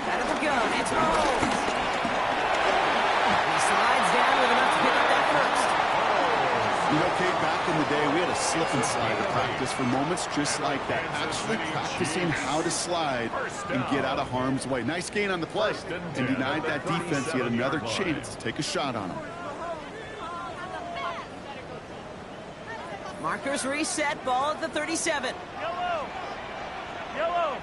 [SPEAKER 1] Out of the gun, it's Mahomes. He slides down with enough to pick up that first.
[SPEAKER 4] You know, Kate, back in the day, we had a slip and slide at practice for moments just like that. Actually practicing how to slide and get out of harm's way. Nice gain on the play and denied that defense yet another chance to take a shot on him.
[SPEAKER 1] Markers reset, ball at the 37.
[SPEAKER 3] Yellow. Yellow.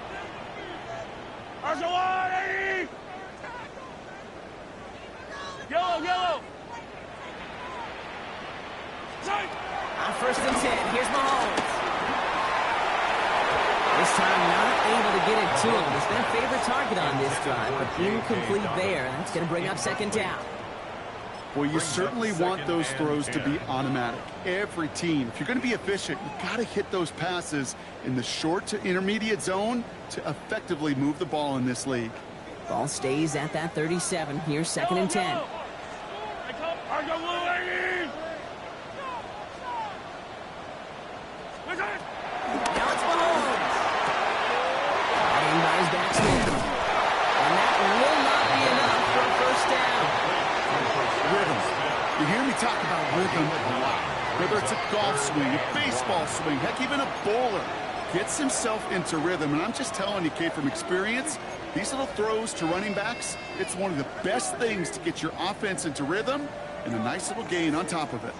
[SPEAKER 1] On 1st and 10, here's Mahomes. This time not able to get it to him. He's been a favorite target on this drive, but incomplete there. That's going to bring up 2nd down.
[SPEAKER 4] Well, you certainly want those throws to be automatic. Every team, if you're going to be efficient, you've got to hit those passes in the short to intermediate zone to effectively move the ball in this league.
[SPEAKER 1] Ball stays at that 37. Here's 2nd and 10. Now it's Mahomes. In by his backsman. And that will not be enough for a first down.
[SPEAKER 4] Rhythm. You hear me talk about rhythm a lot. Whether it's a golf swing, a baseball swing, heck, even a bowler gets himself into rhythm. And I'm just telling you, Kate, from experience, these little throws to running backs, it's one of the best things to get your offense into rhythm and a nice little gain on top of it.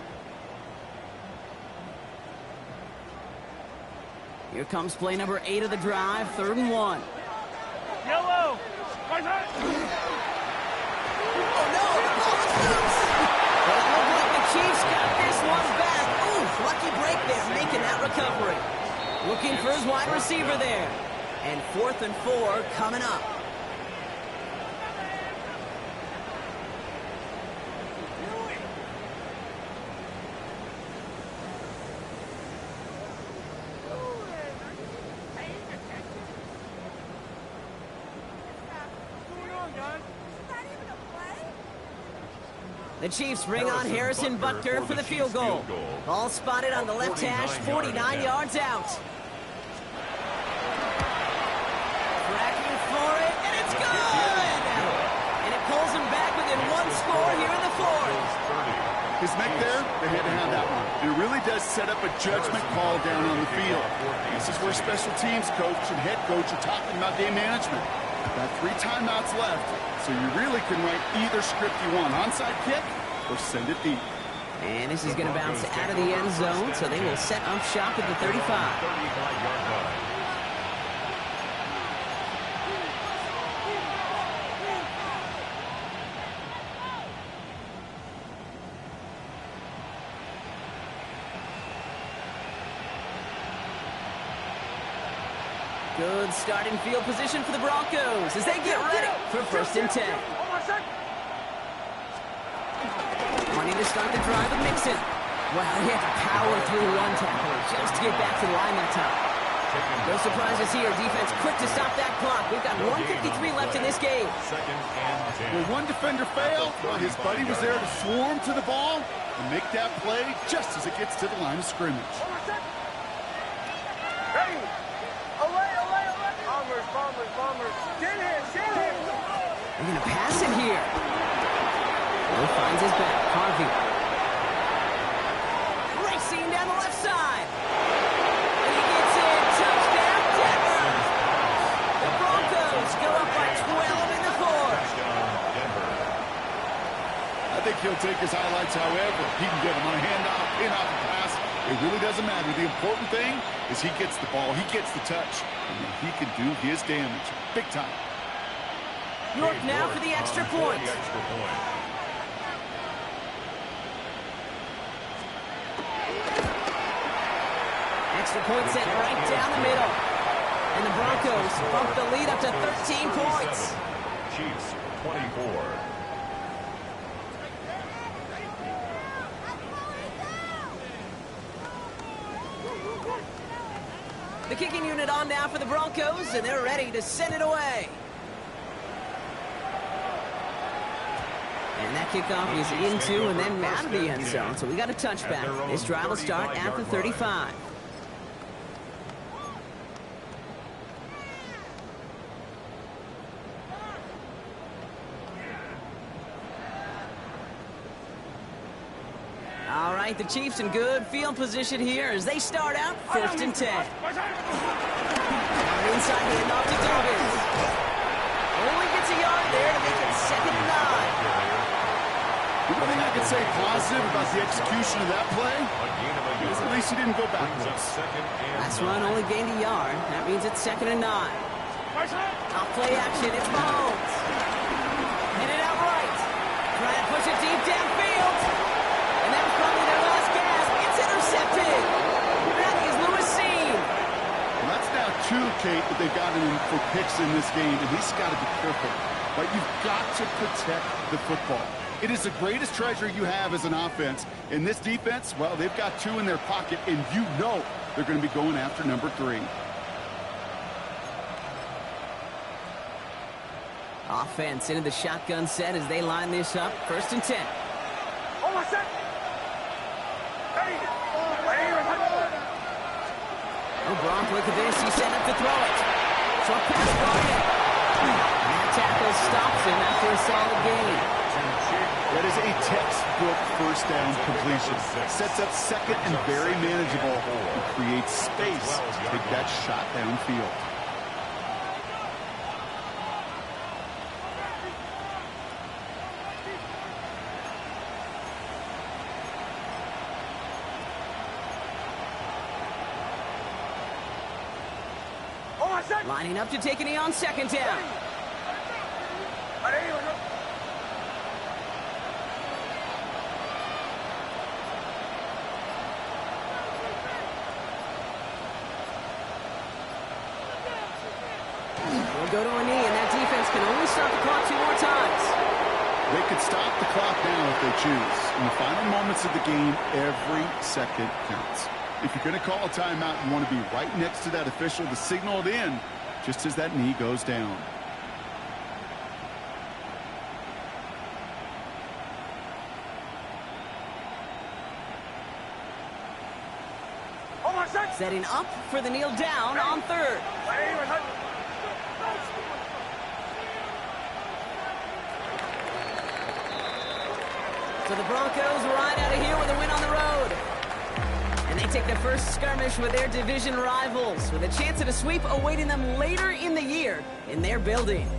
[SPEAKER 1] Here comes play number 8 of the drive, 3rd and 1.
[SPEAKER 3] Yellow.
[SPEAKER 1] Oh, no, the ball is loose. Well, it looked like the Chiefs got this one back. Ooh, lucky break there, making that recovery. Looking for his wide receiver there. And 4th and 4 coming up. The Chiefs bring on Harrison Butker for the field goal. Ball spotted on the left hash, 49 yards out. Tracking for it, and it's good! And it pulls him back within 1 score here in the 4th.
[SPEAKER 4] His neck there, they had to have that one. It really does set up a judgment call down on the field. This is where special teams coach and head coach are talking about game management. Got 3 timeouts left, so you really can write either script you want. Onside kick or send it deep.
[SPEAKER 1] And this is going to bounce out of the end zone, so they will set up shop at the 35.
[SPEAKER 2] 35-yard line.
[SPEAKER 1] Good starting field position for the Broncos as they get ready for 1st and 10. Wanting to start the drive with Mixon. Wow, he had to power through 1 tackler just to get back to the line that time. No surprises here. Defense quick to stop that clock. We've got 1:53 left in this game.
[SPEAKER 2] 2nd and 10.
[SPEAKER 4] Well, one defender failed. Well, his buddy was there to swarm to the ball and make that play just as it gets to the line of scrimmage.
[SPEAKER 3] Hey! Away! Bombers! Get him!
[SPEAKER 1] They're going to pass it here. Will finds his back. Harvey. Racing down the left side. And he gets it. Touchdown, Denver. The Broncos go up by 12 in the 4th.
[SPEAKER 4] I think he'll take his highlights however he can get them on a handoff, in-off the pass. It really doesn't matter. The important thing is he gets the ball, he gets the touch, and he can do his damage. Big time.
[SPEAKER 1] York now for the extra point. Extra point set right down the middle. And the Broncos bump the lead up to 13 points.
[SPEAKER 2] Chiefs 24.
[SPEAKER 1] The kicking unit on now for the Broncos, and they're ready to send it away. And that kickoff is into and then out of the end zone, so we got a touchback. This drive will start at the 35. All right, the Chiefs in good field position here as they start out 1st and 10. Inside handoff to Dobbins. Only gets a yard there to make it 2nd and 9.
[SPEAKER 4] The only thing I can say positive about the execution of that play is at least he didn't go backwards.
[SPEAKER 1] Last run only gained a yard. That means it's 2nd and 9. Off play action, it's Mahomes. Hit it out right. Trying to push it deep downfield. And that was probably their last gasp. It's intercepted. That is Lewis Cine.
[SPEAKER 4] Well, that's now 2, Kate, that they've gotten him for picks in this game, and he's got to be careful. But you've got to protect the football. It is the greatest treasure you have as an offense. In this defense, well, they've got 2 in their pocket, and you know they're going to be going after number 3.
[SPEAKER 1] Offense into the shotgun set as they line this up. 1st and 10. Oh, Gronk, look at this. He's set up to throw it. Short pass brought in. And the tackle stops him after a solid gain.
[SPEAKER 4] That is a textbook 1st down completion. Sets up 2nd and very manageable. And creates space to take that shot downfield.
[SPEAKER 1] Lining up to take a knee on 2nd down. We'll go to a knee, and that defense can only stop the clock 2 more times.
[SPEAKER 4] They could stop the clock now if they choose. In the final moments of the game, every second counts. If you're going to call a timeout, you want to be right next to that official to signal it in just as that knee goes down.
[SPEAKER 1] Setting up for the kneel down on third. So the Broncos ride out of here with a win on the road. And they take the first skirmish with their division rivals, with a chance at a sweep awaiting them later in the year in their building.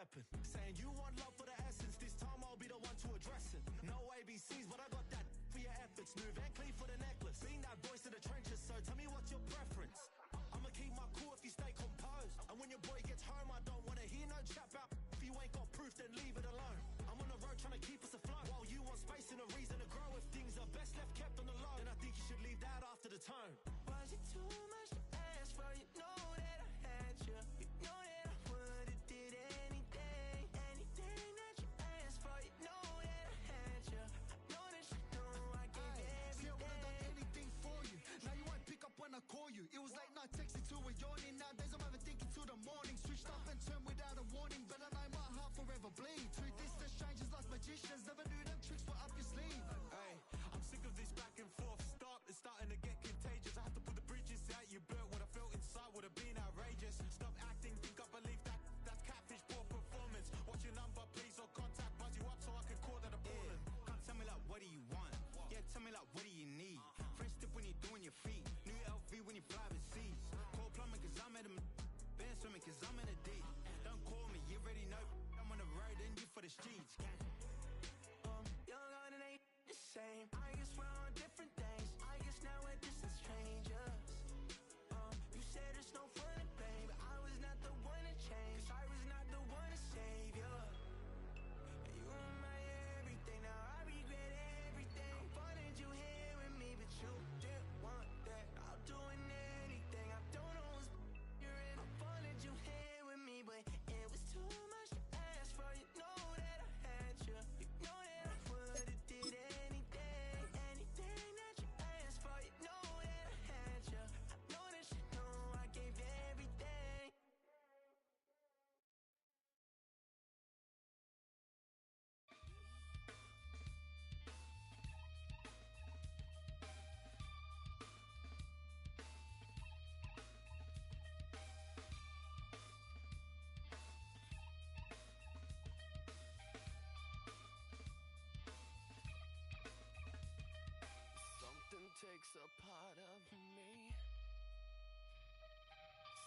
[SPEAKER 5] weapon. Saying you want love for the essence, this time I'll be the one to address it. No ABCs, but I got that for your efforts. New Van Cleef for the necklace. Being that voice of the trenches, so tell me what's your preference. I'ma keep my cool if you stay composed. And when your boy gets home, I don't wanna hear no chat about if you ain't got proof, then leave it alone. I'm on the road trying to keep us afloat, while you want space and a reason to grow. If things are best left kept on the low, then I think you should leave that after the tone. Was it too much to ask for? You know that I had you. You know that I would've did anything. Anything that you asked for. You know that I had you. I know that you know I gave everything.
[SPEAKER 6] See, I would've done anything for you. Now you won't pick up when I call you. It was late night texting to a yawning. Nowadays I'm overthinking till the morning. Switched up and turned without a warning, but I know my heart forever bleed. Two distant strangers like magicians. Never knew them tricks were up your sleeve.
[SPEAKER 5] Hey, I'm sick of this back and forth. It's starting to get contagious. I have to put the bridges out you built. What I felt inside would have been outrageous. Stop acting, think I believe that's catfish, poor performance. What's your number, please, or contact, buzz you up so I can call that a ballin'.
[SPEAKER 7] Come tell me like, what do you want? Yeah, tell me like, what do you need? French tip when you're doing your feet. New LV when you fly overseas. Call plumbing cause I'm at a been swimming cause I'm in a deep. Don't call me, you already know. I'm on the road and you for the streets.
[SPEAKER 5] Young and ain't the same. I guess we're on different things. I guess now we're distant strangers. You said it's no fun to blame, but I was not the one to change. 'Cause I was not the one to save you. You were my everything, now I regret everything. I wanted you here with me, but you didn't want that. I'll do anything, I don't know what's you're in. I wanted you here with me, but it was too much to ask for. You know that I had you. You know that I would've did anything. Anything that you asked for. You know that I had you. I know that you know I gave everything.
[SPEAKER 8] Something takes a part of me,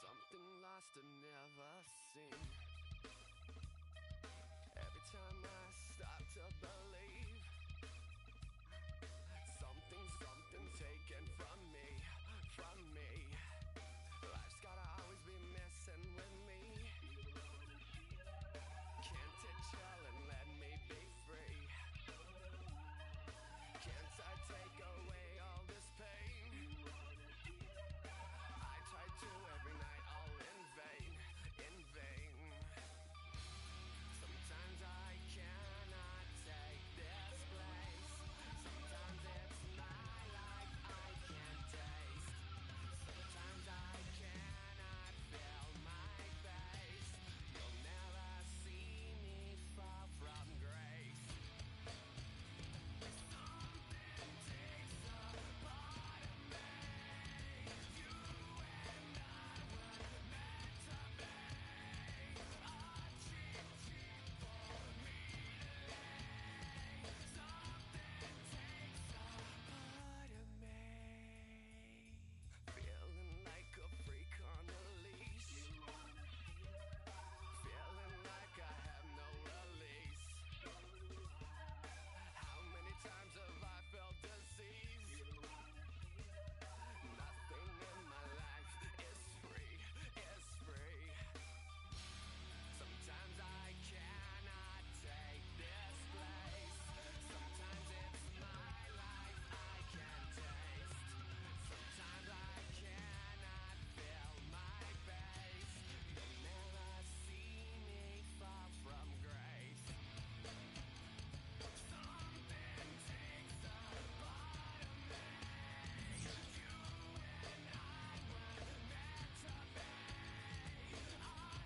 [SPEAKER 8] something lost and never seen. Every time I start to believe